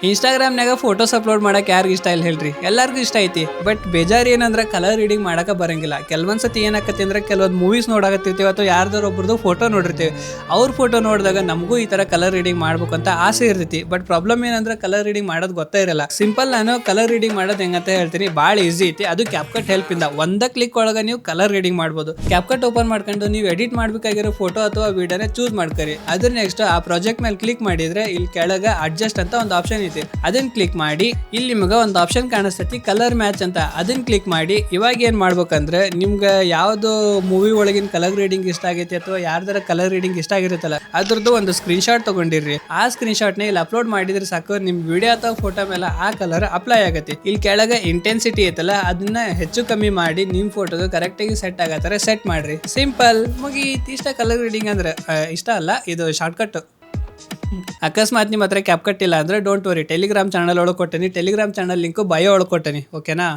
ಇನ್ಸ್ಟಾಗ್ರಾಮ್ನಾಗ photos upload ಮಾಡಕ್ಕೆ ಯಾರಿಗೆ ಇಷ್ಟ ಇಲ್ಲ ಹೇಳ್ರಿ, ಎಲ್ಲರಿಗೂ ಇಷ್ಟ ಐತಿ. ಬಟ್ ಬೇಜಾರು ಏನಂದ್ರೆ ಕಲರ್ ರೀಡಿಂಗ್ ಮಾಡಕ್ಕೆ ಬರಂಗಿಲ್ಲ. ಕೆಲವೊಂದ್ಸತಿ ಏನಾಕತಿ ಅಂದ್ರೆ ಕೆಲವೊಂದು ಮೂವೀಸ್ ನೋಡಾಕತ್ತಿರ್ತೀವಿ ಅಥವಾ ಯಾರ್ದಾರು ಒಬ್ರದ್ದು ಫೋಟೋ ನೋಡಿರ್ತೀವಿ. ಅವ್ರ ಫೋಟೋ ನೋಡಿದಾಗ ನಮಗೂ ಈ ಥರ ಕಲರ್ ರೀಡಿಂಗ್ ಮಾಡ್ಬೇಕು ಅಂತ ಆಸೆ ಇರ್ತೈತಿ. ಬಟ್ ಪ್ರಾಬ್ಲಮ್ ಏನಂದ್ರೆ ಕಲರ್ ರೀಡಿಂಗ್ ಮಾಡೋದು ಗೊತ್ತೇ ಇರಲ್ಲ. ಸಿಂಪಲ್ ನಾನು ಕಲರ್ ರೀಡಿಂಗ್ ಮಾಡೋದು ಹೆಂಗಂತ ಹೇಳ್ತೀನಿ, ಭಾಳ ಈಸಿ ಐತಿ. ಅದು ಕ್ಯಾಪ್ಕಟ್ ಹೆಲ್ಪ್ ಇಂದ ಒಂದ ಕ್ಲಿಕ್ ಒಳಗೆ ನೀವು ಕಲರ್ ರೀಡಿಂಗ್ ಮಾಡ್ಬೋದು. ಕ್ಯಾಪ್ಕಟ್ ಓಪನ್ ಮಾಡ್ಕೊಂಡು ನೀವು ಎಡಿಟ್ ಮಾಡ್ಬೇಕಾಗಿರೋ ಫೋಟೋ ಅಥವಾ ವಿಡಿಯೋನ ಚೂಸ್ ಮಾಡ್ಕರಿ. ಅದ್ರ ನೆಕ್ಸ್ಟ್ ಆ ಪ್ರಾಜೆಕ್ಟ್ ಮೇಲೆ ಕ್ಲಿಕ್ ಮಾಡಿದ್ರೆ ಇಲ್ಲಿ ಕೆಳಗೆ ಅಡ್ಜಸ್ಟ್ ಅಂತ ಒಂದು ಆಪ್ಷನ್ ಐತಿ. ಅದನ್ನ ಕ್ಲಿಕ್ ಮಾಡಿ ಇಲ್ಲಿ ನಿಮ್ಗೆ ಒಂದು ಆಪ್ಷನ್ ಕಾಣಿಸ್ತೈತಿ ಕಲರ್ ಮ್ಯಾಚ್ ಅಂತ. ಅದನ್ನ ಕ್ಲಿಕ್ ಮಾಡಿ ಇವಾಗ ಏನ್ ಮಾಡ್ಬೇಕಂದ್ರೆ ನಿಮ್ಗೆ ಯಾವ್ದು ಮೂವಿ ಒಳಗಿನ ಕಲರ್ ರೀಡಿಂಗ್ ಇಷ್ಟ ಆಗೈತಿ ಅಥವಾ ಯಾರ್ದಾರ ಕಲರ್ ರೀಡಿಂಗ್ ಇಷ್ಟ ಆಗಿರುತ್ತಲ್ಲ ಅದ್ರದ್ದು ಒಂದು ಸ್ಕ್ರೀನ್ ಶಾಟ್ ತಗೊಂಡಿರ್ರಿ. ಆ ಸ್ಕ್ರೀನ್ ಶಾಟ್ ನ ಇಲ್ಲಿ ಅಪ್ಲೋಡ್ ಮಾಡಿದ್ರೆ ಸಾಕು, ನಿಮ್ ವಿಡಿಯೋ ಅಥವಾ ಫೋಟೋ ಮೇಲೆ ಆ ಕಲರ್ ಅಪ್ಲೈ ಆಗತ್ತೆ. ಇಲ್ಲಿ ಕೆಳಗೆ ಇಂಟೆನ್ಸಿಟಿ ಐತಲ್ಲ ಅದನ್ನ ಹೆಚ್ಚು ಕಮ್ಮಿ ಮಾಡಿ ನಿಮ್ ಫೋಟೋದು ಕರೆಕ್ಟ್ ಆಗಿ ಸೆಟ್ ಆಗತ್ತರ ಸೆಟ್ ಮಾಡ್ರಿ. ಸಿಂಪಲ್ ಮುಗೀತ್. ಇಷ್ಟ ಕಲರ್ ರೀಡಿಂಗ್ ಅಂದ್ರೆ ಇಷ್ಟ ಅಲ್ಲ, ಇದು ಶಾರ್ಟ್ಕಟ್. ಅಕಸ್ಮಾತ್ ನಿಮ್ಮ ಹತ್ರ ಕ್ಯಾಪ್ಕಟ್ ಇಲ್ಲ ಅಂದ್ರೆ ಡೋಂಟ್ ವರಿ, ಟೆಲಿಗ್ರಾಮ್ ಚಾನಲ್ ಒಳಗೆ ಕೊಟ್ಟೇನಿ. ಟೆಲಿಗ್ರಾಮ್ ಚಾನಲ್ ಲಿಂಕ್ ಬಯೋ ಒಳಗೆ ಕೊಟ್ಟೇನಿ. ಓಕೆನಾ?